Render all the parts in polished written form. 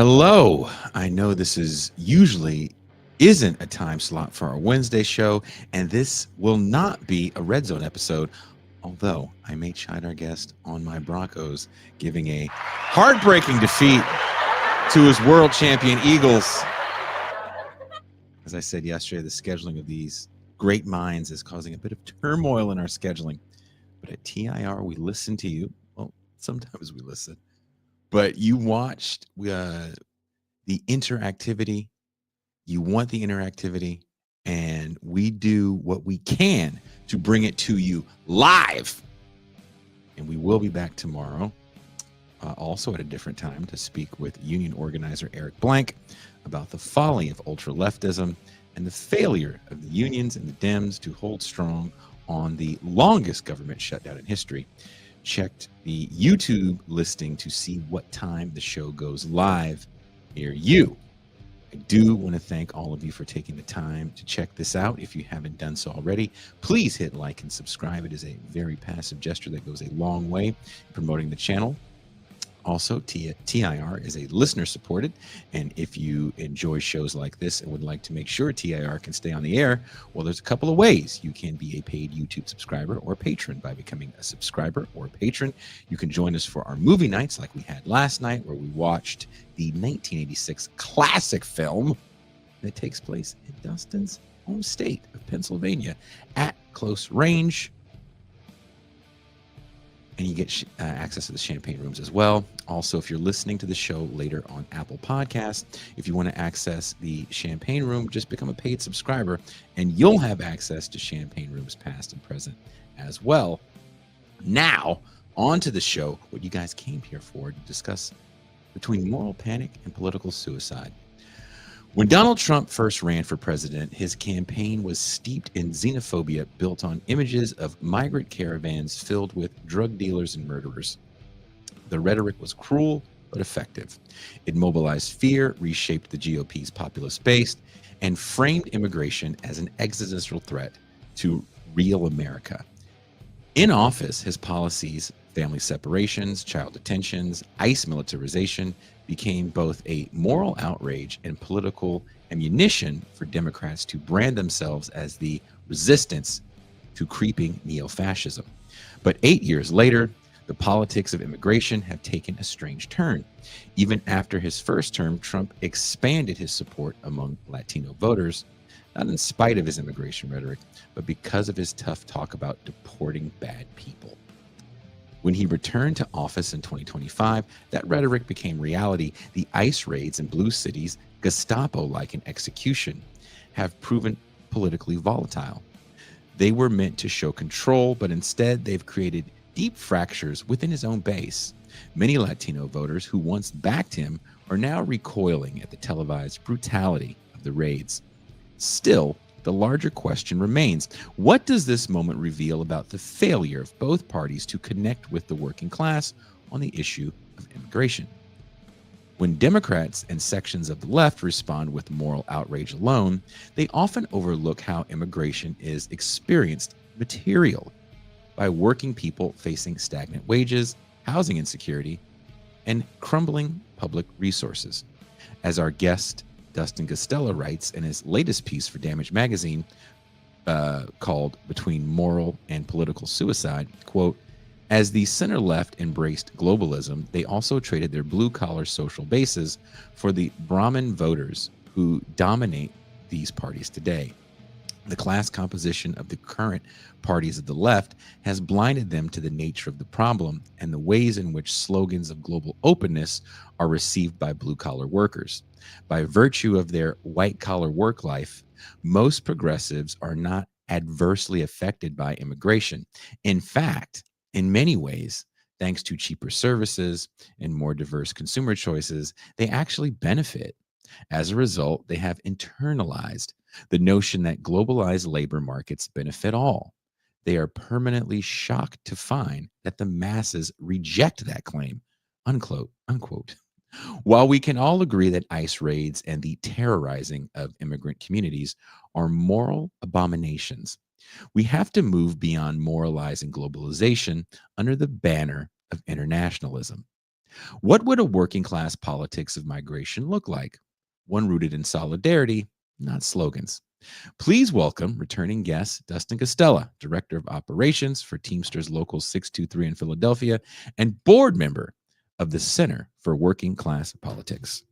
Hello. I know this is usually isn't a time slot for our Wednesday show, and this will not be a red zone episode, although I may chide our guest on my Broncos giving a heartbreaking defeat to his world champion Eagles. As I said yesterday, the scheduling of these great minds is causing a bit of turmoil in our scheduling. But at TIR, we listen to you. Well, sometimes we listen, but you watched the interactivity. You want the interactivity, and we do what we can to bring it to you live. And we will be back tomorrow, also at a different time, to speak with union organizer Eric Blank about the folly of ultra-leftism and the failure of the unions and the Dems to hold strong on the longest government shutdown in history. Checked the YouTube listing to see what time the show goes live near you. I do want to thank all of you for taking the time to check this out. If you haven't done so already, please hit like and subscribe. It is a very passive gesture that goes a long way in promoting the channel. Also, TIR is a listener supported, and if you enjoy shows like this and would like to make sure TIR can stay on the air, well, there's a couple of ways. You can be a paid YouTube subscriber or patron by becoming a subscriber or patron. You can join us for our movie nights like we had last night, where we watched the 1986 classic film that takes place in Dustin's home state of Pennsylvania at close range. And you get access to the champagne rooms as well. Also, if you're listening to the show later on Apple Podcasts, if you want to access the champagne room, just become a paid subscriber and you'll have access to champagne rooms past and present as well. Now, on to the show, what you guys came here for, to discuss between moral panic and political suicide. When Donald Trump first ran for president, his campaign was steeped in xenophobia built on images of migrant caravans filled with drug dealers and murderers. The rhetoric was cruel but effective. It mobilized fear, reshaped the GOP's populist base, and framed immigration as an existential threat to real America. In office, his policies, family separations, child detentions, ICE militarization, became both a moral outrage and political ammunition for Democrats to brand themselves as the resistance to creeping neo-fascism. But 8 years later, the politics of immigration have taken a strange turn. Even after his first term, Trump expanded his support among Latino voters, not in spite of his immigration rhetoric, but because of his tough talk about deporting bad people. When he returned to office in 2025, that rhetoric became reality. The ICE raids in blue cities, Gestapo-like in execution, have proven politically volatile. They were meant to show control, but instead they've created deep fractures within his own base. Many Latino voters who once backed him are now recoiling at the televised brutality of the raids. Still, the larger question remains: what does this moment reveal about the failure of both parties to connect with the working class on the issue of immigration? When Democrats and sections of the left respond with moral outrage alone, they often overlook how immigration is experienced materially by working people facing stagnant wages, housing insecurity, and crumbling public resources. As our guest Dustin GUASTELLA writes in his latest piece for Damage Magazine, called Between Moral and Political Suicide, quote, as the center-left embraced globalism, they also traded their blue-collar social bases for the Brahmin voters who dominate these parties today. The class composition of the current parties of the left has blinded them to the nature of the problem and the ways in which slogans of global openness are received by blue-collar workers. By virtue of their white-collar work life, most progressives are not adversely affected by immigration. In fact, in many ways, thanks to cheaper services and more diverse consumer choices, they actually benefit. As a result, they have internalized the notion that globalized labor markets benefit all. They are permanently shocked to find that the masses reject that claim, unquote, unquote. While we can all agree that ICE raids and the terrorizing of immigrant communities are moral abominations, we have to move beyond moralizing globalization under the banner of internationalism. What would a working class politics of migration look like? One rooted in solidarity, not slogans. Please welcome returning guest Dustin Costella, Director of Operations for Teamsters Local 623 in Philadelphia and board member of the Center for Working Class Politics.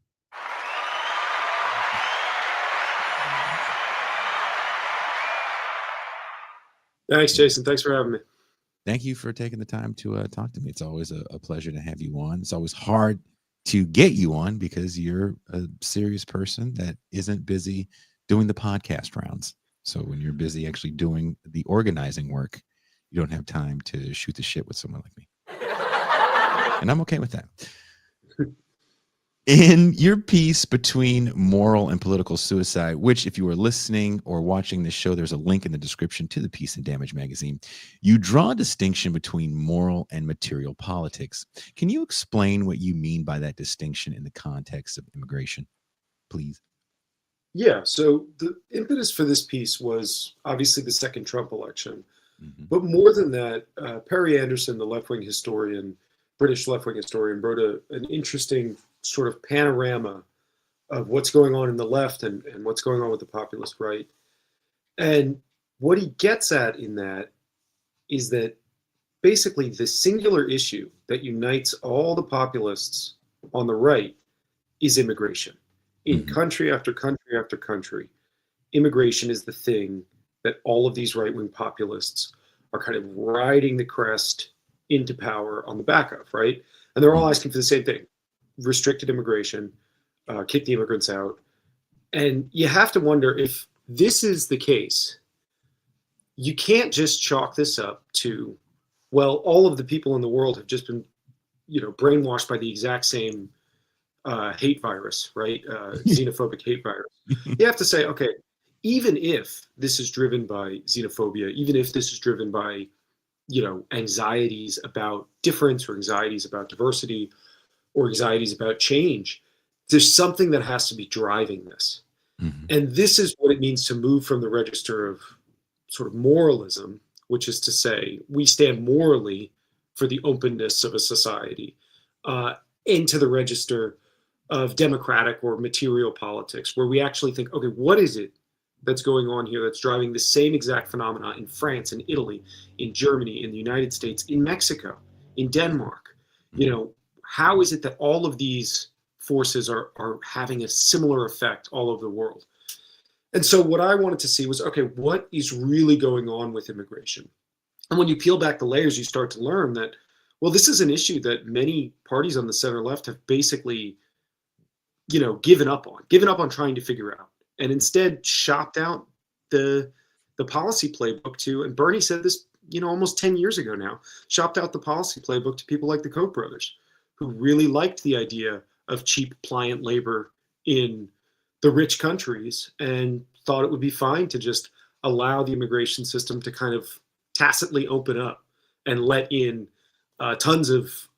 Thanks, Jason. Thanks for having me. Thank you for taking the time to talk to me. It's always a pleasure to have you on. It's always hard to get you on because you're a serious person that isn't busy doing the podcast rounds. So when you're busy actually doing the organizing work, you don't have time to shoot the shit with someone like me. And I'm okay with that. In your piece between moral and political suicide, which if you are listening or watching this show, there's a link in the description to the piece in Damage Magazine, you draw a distinction between moral and material politics. Can you explain what you mean by that distinction in the context of immigration, please? Yeah, so the impetus for this piece was obviously the second Trump election. But more than that, Perry Anderson, the left-wing historian, British left-wing historian, wrote an interesting sort of panorama of what's going on in the left and what's going on with the populist right. And what he gets at in that is that basically the singular issue that unites all the populists on the right is immigration. In country after country after country, immigration is the thing that all of these right-wing populists are kind of riding the crest into power on the back of, right? And they're all asking for the same thing: restricted immigration, kick the immigrants out. And you have to wonder, if this is the case, you can't just chalk this up to, well, all of the people in the world have just been, brainwashed by the exact same hate virus, right? Xenophobic hate virus. You have to say, okay, even if this is driven by xenophobia, even if this is driven by, anxieties about difference or anxieties about diversity or anxieties about change, there's something that has to be driving this. And this is what it means to move from the register of sort of moralism, which is to say we stand morally for the openness of a society, into the register of democratic or material politics, where we actually think, okay, what is it that's going on here that's driving the same exact phenomena in France, in Italy, in Germany, in the United States, in Mexico, in Denmark? How is it that all of these forces are having a similar effect all over the world? And so what I wanted to see was, okay, what is really going on with immigration? And when you peel back the layers, you start to learn that, well, this is an issue that many parties on the center left have basically, given up on trying to figure out, and instead shopped out the policy playbook to, and Bernie said this, almost 10 years ago now, shopped out the policy playbook to people like the Koch brothers, who really liked the idea of cheap, pliant labor in the rich countries and thought it would be fine to just allow the immigration system to kind of tacitly open up and let in tons of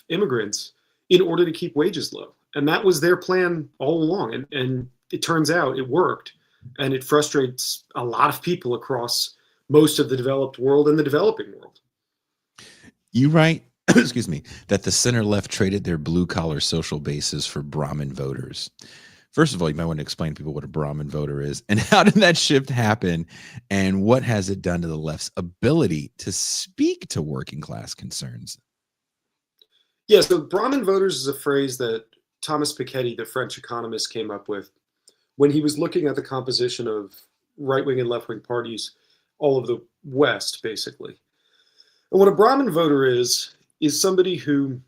immigrants in order to keep wages low. And that was their plan all along. And it turns out it worked. And it frustrates a lot of people across most of the developed world and the developing world. You write, excuse me, that the center left traded their blue collar social bases for Brahmin voters. First of all, you might want to explain to people what a Brahmin voter is and how did that shift happen and what has it done to the left's ability to speak to working class concerns? Yeah, so Brahmin voters is a phrase that Thomas Piketty, the French economist, came up with when he was looking at the composition of right-wing and left-wing parties all over the West, basically. And what a Brahmin voter is somebody who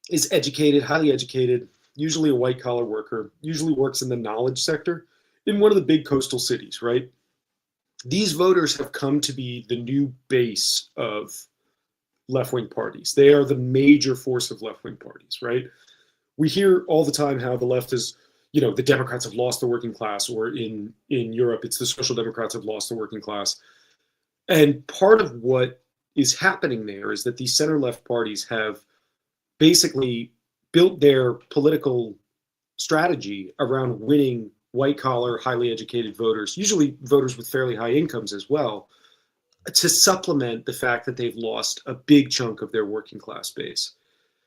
is educated, highly educated, usually a white-collar worker, usually works in the knowledge sector in one of the big coastal cities, right? These voters have come to be the new base of left-wing parties. They are the major force of left-wing parties, right? We hear all the time how the left is, the Democrats have lost the working class, or in Europe, it's the Social Democrats have lost the working class. And part of what is happening there is that these center-left parties have basically built their political strategy around winning white-collar, highly educated voters, usually voters with fairly high incomes as well, to supplement the fact that they've lost a big chunk of their working class base.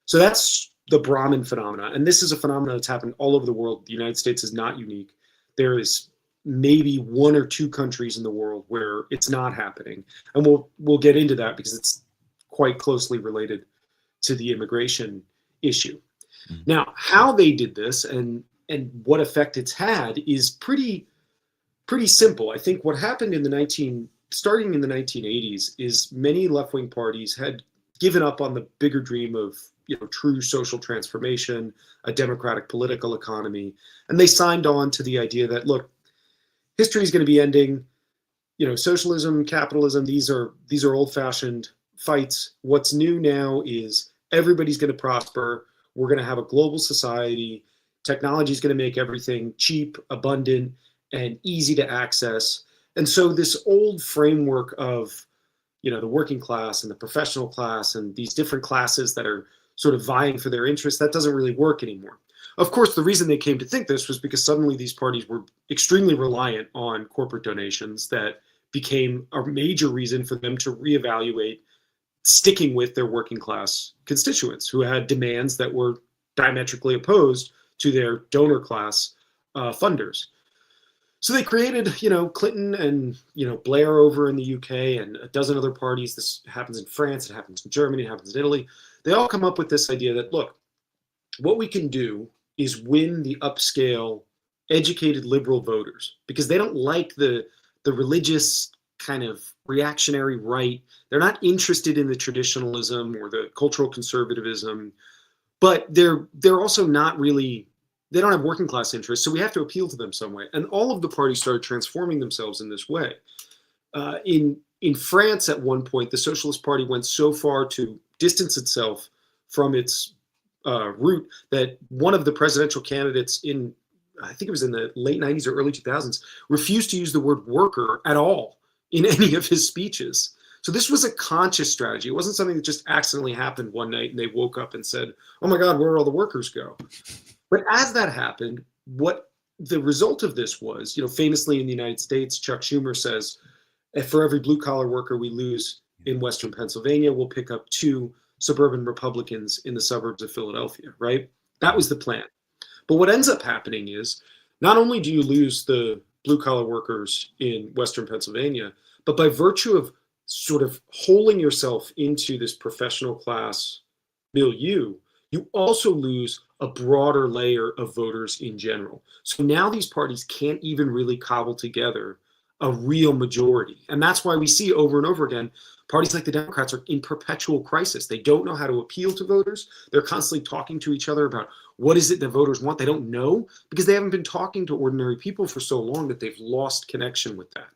So that's the Brahmin phenomena. And this is a phenomenon that's happened all over the world. The United States is not unique. There is maybe 1 or 2 countries in the world where it's not happening. And we'll get into that because it's quite closely related to the immigration issue. Mm-hmm. Now, how they did this and what effect it's had is pretty simple. I think what happened starting in the 1980s is many left-wing parties had given up on the bigger dream of true social transformation, a democratic political economy, and they signed on to the idea that, look, history is going to be ending. Socialism, capitalism, these are old-fashioned fights. What's new now is everybody's going to prosper. We're going to have a global society. Technology is going to make everything cheap, abundant, and easy to access. And so this old framework of the working class and the professional class and these different classes that are sort of vying for their interests, that doesn't really work anymore. Of course, the reason they came to think this was because suddenly these parties were extremely reliant on corporate donations that became a major reason for them to reevaluate sticking with their working class constituents who had demands that were diametrically opposed to their donor class funders. So they created, Clinton and, Blair over in the UK and a dozen other parties. This happens in France, it happens in Germany, it happens in Italy. They all come up with this idea that, look, what we can do is win the upscale, educated liberal voters because they don't like the religious kind of reactionary right. They're not interested in the traditionalism or the cultural conservatism, but they're also not really, they don't have working class interests, so we have to appeal to them some way. And all of the parties started transforming themselves in this way. In France, at one point, the Socialist Party went so far to distance itself from its root that one of the presidential candidates I think it was in the late 90s or early 2000s, refused to use the word worker at all in any of his speeches. So this was a conscious strategy. It wasn't something that just accidentally happened one night and they woke up and said, oh my God, where did all the workers go? But as that happened, what the result of this was, famously in the United States, Chuck Schumer says, for every blue collar worker we lose in Western Pennsylvania, we'll pick up 2 suburban Republicans in the suburbs of Philadelphia, right? That was the plan. But what ends up happening is not only do you lose the blue collar workers in Western Pennsylvania, but by virtue of sort of holding yourself into this professional class milieu, you also lose a broader layer of voters in general. So now these parties can't even really cobble together a real majority. And that's why we see over and over again, parties like the Democrats are in perpetual crisis. They don't know how to appeal to voters. They're constantly talking to each other about what is it that voters want. They don't know because they haven't been talking to ordinary people for so long that they've lost connection with that.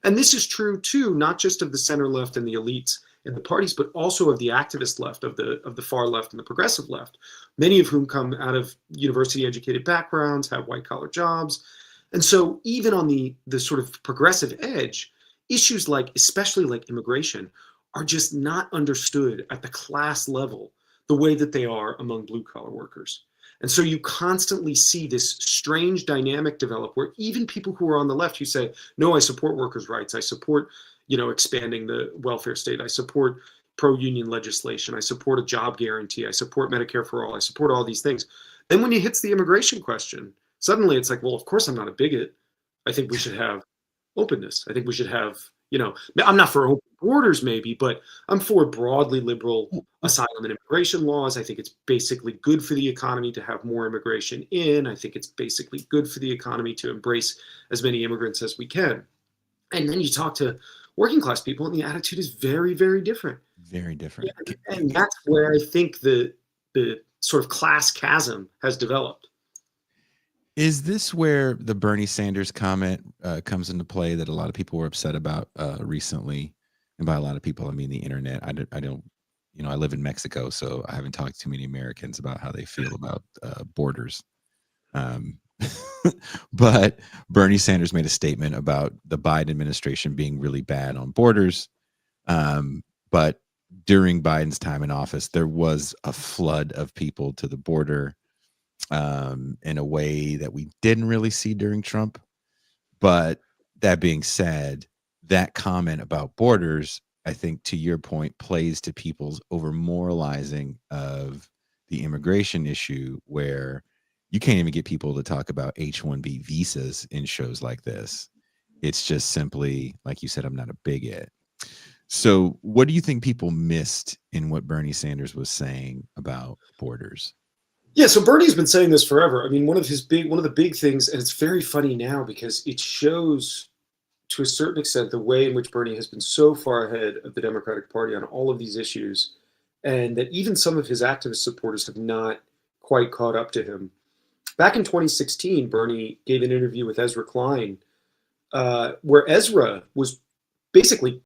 And this is true too, not just of the center left and the elites in the parties, but also of the activist left, of the far left and the progressive left, many of whom come out of university educated backgrounds, have white collar jobs. And so even on the sort of progressive edge, issues especially like immigration, are just not understood at the class level the way that they are among blue collar workers. And so you constantly see this strange dynamic develop where even people who are on the left who say, no, I support workers' rights, I support, expanding the welfare state, I support pro-union legislation, I support a job guarantee, I support Medicare for all, I support all these things. Then when it hits the immigration question, suddenly it's like, well, of course I'm not a bigot. I think we should have openness. I think we should have, I'm not for open borders maybe, but I'm for broadly liberal asylum and immigration laws. I think it's basically good for the economy to have more immigration in. I think it's basically good for the economy to embrace as many immigrants as we can. And then you talk to working class people and the attitude is very, very different. Very different. Yeah, and that's where I think the sort of class chasm has developed. Is this where the Bernie Sanders comment comes into play that a lot of people were upset about recently? And by a lot of people, I mean the internet. I don't, I live in Mexico, so I haven't talked to many Americans about how they feel about borders. But Bernie Sanders made a statement about the Biden administration being really bad on borders. But during Biden's time in office, there was a flood of people to the border in a way that we didn't really see during Trump. But that being said, that comment about borders, I think to your point, plays to people's over moralizing of the immigration issue, where you can't even get people to talk about H-1B visas in shows like this. It's just simply, like you said, I'm not a bigot. So what do you think people missed in what Bernie Sanders was saying about borders? Yeah, so Bernie's been saying this forever. I mean, one of the big things, and it's very funny now because it shows to a certain extent the way in which Bernie has been so far ahead of the Democratic Party on all of these issues, and that even some of his activist supporters have not quite caught up to him. Back in 2016, Bernie gave an interview with Ezra Klein, where Ezra was basically